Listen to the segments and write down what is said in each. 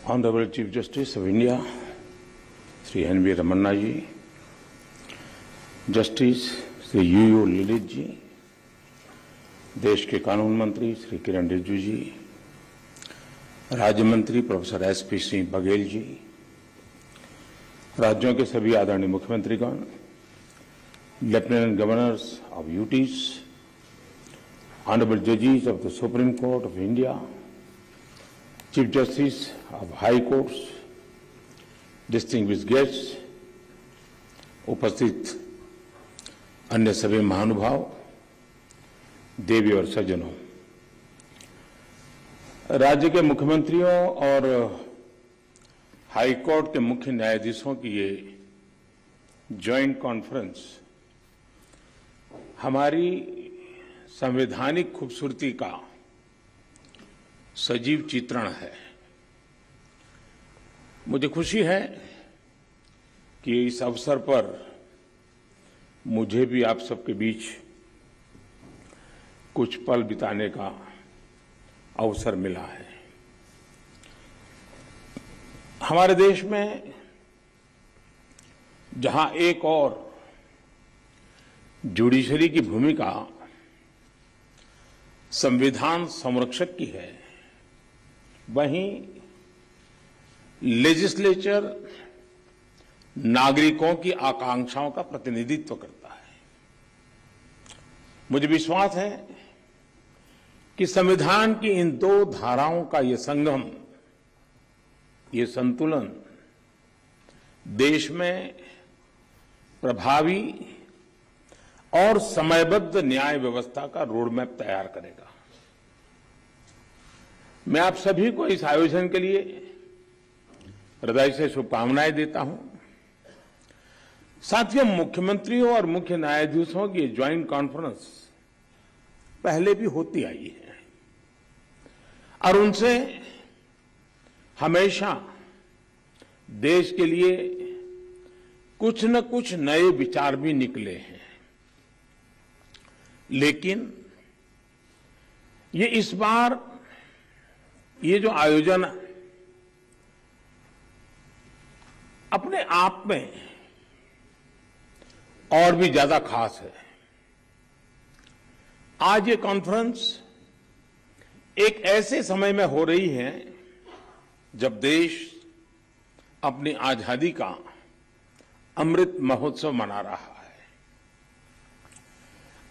Honorable Chief Justice of India, Sri N.V. Ramanna ji, Justice Sri U.U. Lalit जी, देश के कानून मंत्री श्री किरण रिजिजू जी, राज्य मंत्री प्रोफेसर एस.पी. सिंह बघेल जी, राज्यों के सभी आदरणीय मुख्यमंत्रीगण, lieutenant governors of UTs, honourable जजेस of the Supreme Court of India, chief justice of high courts, distinguished guests, उपस्थित अन्य सभी महानुभाव, देवी और सज्जनों, राज्य के मुख्यमंत्रियों और हाई कोर्ट के मुख्य न्यायाधीशों की ये जॉइंट कॉन्फ्रेंस हमारी संवैधानिक खूबसूरती का सजीव चित्रण है। मुझे खुशी है कि इस अवसर पर मुझे भी आप सबके बीच कुछ पल बिताने का अवसर मिला है। हमारे देश में जहां एक और जुडिशरी की भूमिका संविधान संरक्षक की है, वहीं लेजिस्लेचर नागरिकों की आकांक्षाओं का प्रतिनिधित्व करता है। मुझे विश्वास है कि संविधान की इन दो धाराओं का ये संगम, ये संतुलन देश में प्रभावी और समयबद्ध न्याय व्यवस्था का रोडमैप तैयार करेगा। मैं आप सभी को इस आयोजन के लिए हृदय से शुभकामनाएं देता हूं। साथियों, मुख्यमंत्रियों और मुख्य न्यायाधीशों की ज्वाइंट कॉन्फ्रेंस पहले भी होती आई है और उनसे हमेशा देश के लिए कुछ न कुछ नए विचार भी निकले हैं। लेकिन ये इस बार ये जो आयोजन अपने आप में और भी ज्यादा खास है। आज ये कॉन्फ्रेंस एक ऐसे समय में हो रही है जब देश अपनी आजादी का अमृत महोत्सव मना रहा है।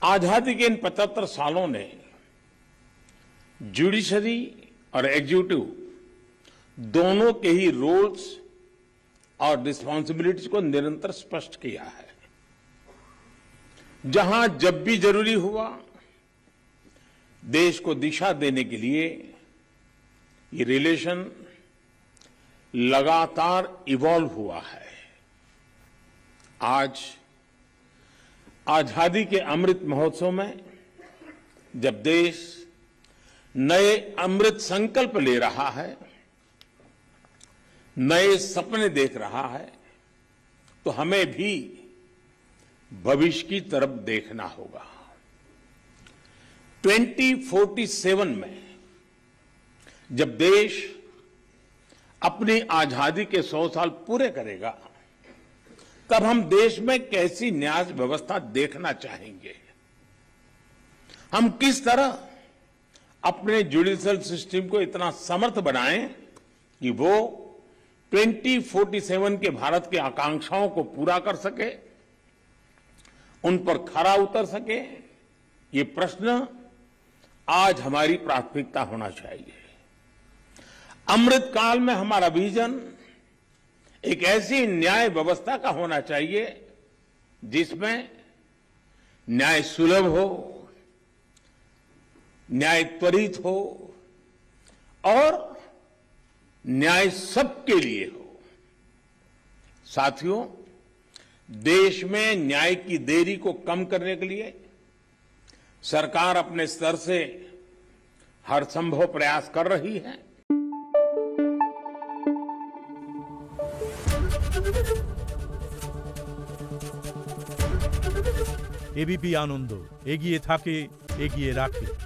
आजादी के इन 75 सालों ने जुडिशरी और एग्जीक्यूटिव दोनों के ही रोल्स और रिस्पांसिबिलिटीज को निरंतर स्पष्ट किया है। जहां जब भी जरूरी हुआ, देश को दिशा देने के लिए ये रिलेशन लगातार इवॉल्व हुआ है। आज आजादी के अमृत महोत्सव में जब देश नए अमृत संकल्प ले रहा है, नए सपने देख रहा है, तो हमें भी भविष्य की तरफ देखना होगा। 2047 में जब देश अपनी आजादी के 100 साल पूरे करेगा, तब हम देश में कैसी न्याय व्यवस्था देखना चाहेंगे। हम किस तरह अपने जुडिशियल सिस्टम को इतना समर्थ बनाएं कि वो 2047 के भारत की आकांक्षाओं को पूरा कर सके, उन पर खरा उतर सके। ये प्रश्न आज हमारी प्राथमिकता होना चाहिए। अमृत काल में हमारा विजन एक ऐसी न्याय व्यवस्था का होना चाहिए जिसमें न्याय सुलभ हो, न्याय त्वरित हो और न्याय सबके लिए हो। साथियों, देश में न्याय की देरी को कम करने के लिए सरकार अपने स्तर से हर संभव प्रयास कर रही है। एबीपी आनंद एगिए थाके एगिए राखे।